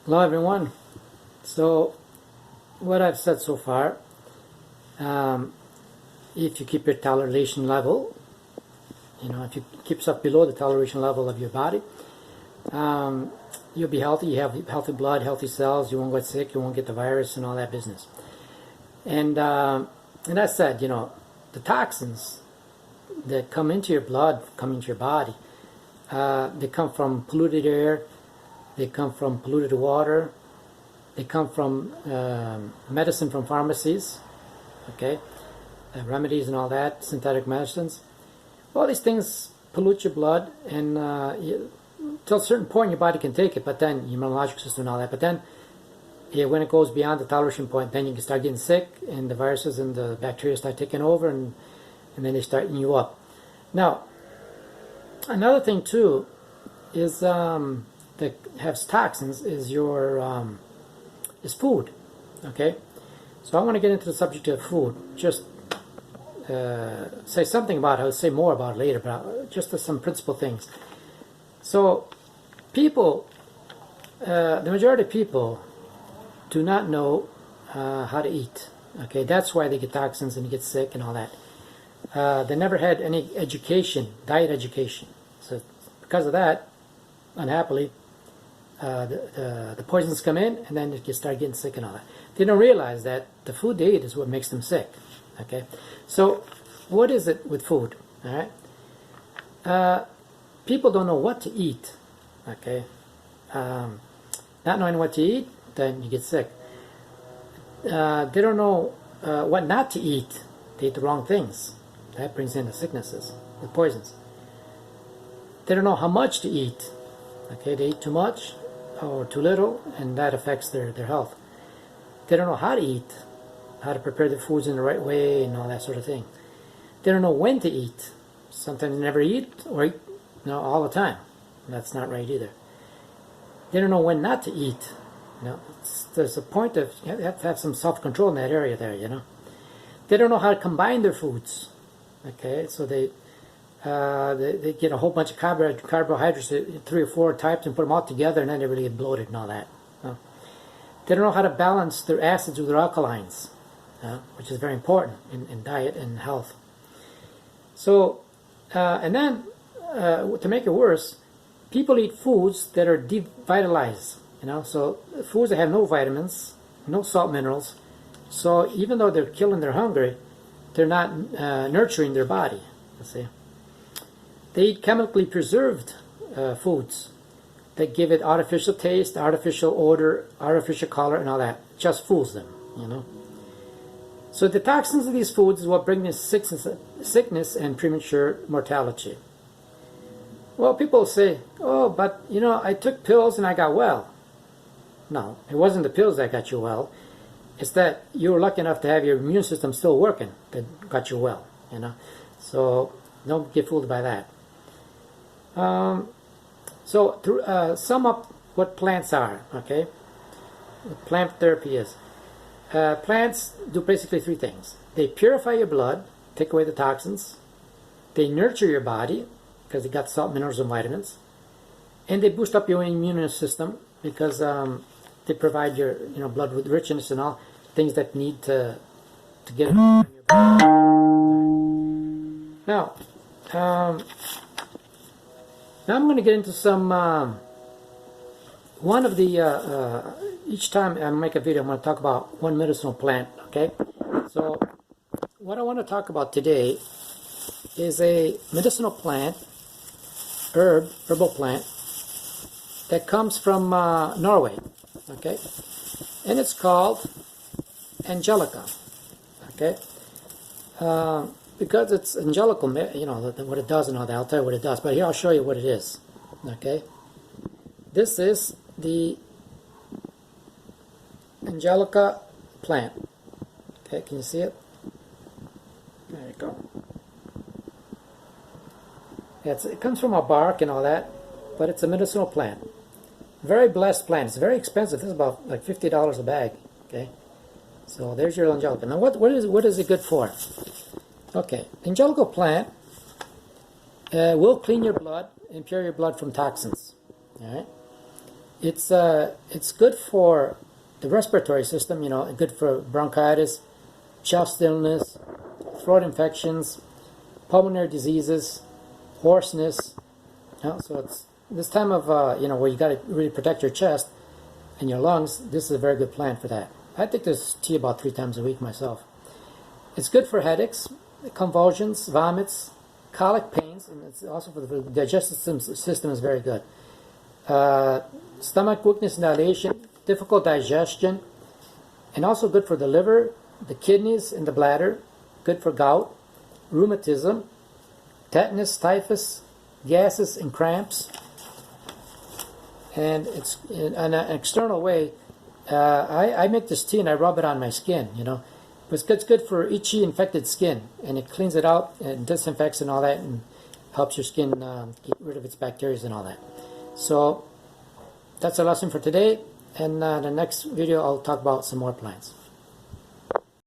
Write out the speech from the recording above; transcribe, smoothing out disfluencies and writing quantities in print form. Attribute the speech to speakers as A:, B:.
A: Hello everyone. So what I've said so far, if you keep your toleration level, if you keep stuff below the toleration level of your body, you'll be healthy. You have healthy blood, healthy cells. You won't get sick. You won't get the virus and all that business. And I said, the toxins that come into your blood, come into your body, they come from polluted air. They come from polluted water. They come from medicine from pharmacies, okay, remedies and all that, synthetic medicines. All these things pollute your blood, and till a certain point your body can take it, but then your immunological system and all that. But then when it goes beyond the toleration point, then you can start getting sick, and the viruses and the bacteria start taking over, and then they start eating you up. Now, another thing too is that has toxins is your is food. Okay, so I want to get into the subject of food. Just say something about it. I'll say more about it later, but just some principal things. So people, the majority of people do not know how to eat. Okay, that's why they get toxins and they get sick and all that. They never had any education, diet education. So because of that, unhappily, the poisons come in, and then they start getting sick and all that. They don't realize that the food they eat is what makes them sick. Okay, so what is it with food? All right, people don't know what to eat. Okay, not knowing what to eat, then you get sick. They don't know what not to eat. They eat the wrong things. That brings in the sicknesses, the poisons. They don't know how much to eat. Okay, they eat too much or too little, and that affects their health. They don't know how to eat, how to prepare the foods in the right way and all that sort of thing. They don't know when to eat. Sometimes they never eat, or eat all the time. That's not right either. They don't know when not to eat. There's a point of, you have to have some self-control in that area there, They don't know how to combine their foods. Okay, so they get a whole bunch of carbohydrates, 3 or 4 types, and put them all together, and then they really get bloated and all that. They don't know how to balance their acids with their alkalines, which is very important in diet and health. So, and then, to make it worse, people eat foods that are devitalized, so foods that have no vitamins, no salt minerals. So even though they're killing their hunger, they're not nurturing their body, let's see. They eat chemically preserved foods that give it artificial taste, artificial odor, artificial color, and all that. Just fools them, So the toxins of these foods is what bring this sickness and premature mortality. Well, people say, oh, but, I took pills and I got well. No, it wasn't the pills that got you well. It's that you were lucky enough to have your immune system still working that got you well, So don't get fooled by that. So to sum up what plants are, okay, what plant therapy is. Plants do basically 3 things. They purify your blood, take away the toxins. They nurture your body because they got salt, minerals, and vitamins. And they boost up your immune system because they provide your blood with richness and all things that need to get it in your blood. Now I'm going to get into some, one of the, each time I make a video, I'm going to talk about one medicinal plant, okay? So, what I want to talk about today is a medicinal plant, herbal plant, that comes from Norway, okay? And it's called Angelica, okay? Because it's Angelical, what it does and all that. I'll tell you what it does, but here I'll show you what it is, okay? This is the Angelica plant, okay? Can you see it? There you go. It comes from a bark and all that, but it's a medicinal plant. Very blessed plant. It's very expensive. This is about like $50 a bag, okay? So there's your Angelica. Now what is it good for? Okay, Angelical plant will clean your blood and pure your blood from toxins. All right. It's good for the respiratory system, good for bronchitis, chest illness, throat infections, pulmonary diseases, hoarseness. So it's this time of where you got to really protect your chest and your lungs. This is a very good plant for that. I take this tea about 3 times a week myself. It's good for headaches, convulsions, vomits, colic pains, and it's also for the digestive system is very good. Stomach weakness and dilation, difficult digestion, and also good for the liver, the kidneys, and the bladder. Good for gout, rheumatism, tetanus, typhus, gases, and cramps. And it's in an external way. I make this tea and I rub it on my skin. But it's good for itchy, infected skin, and it cleans it out and disinfects and all that, and helps your skin get rid of its bacteria and all that. So that's a lesson for today, and the next video I'll talk about some more plants.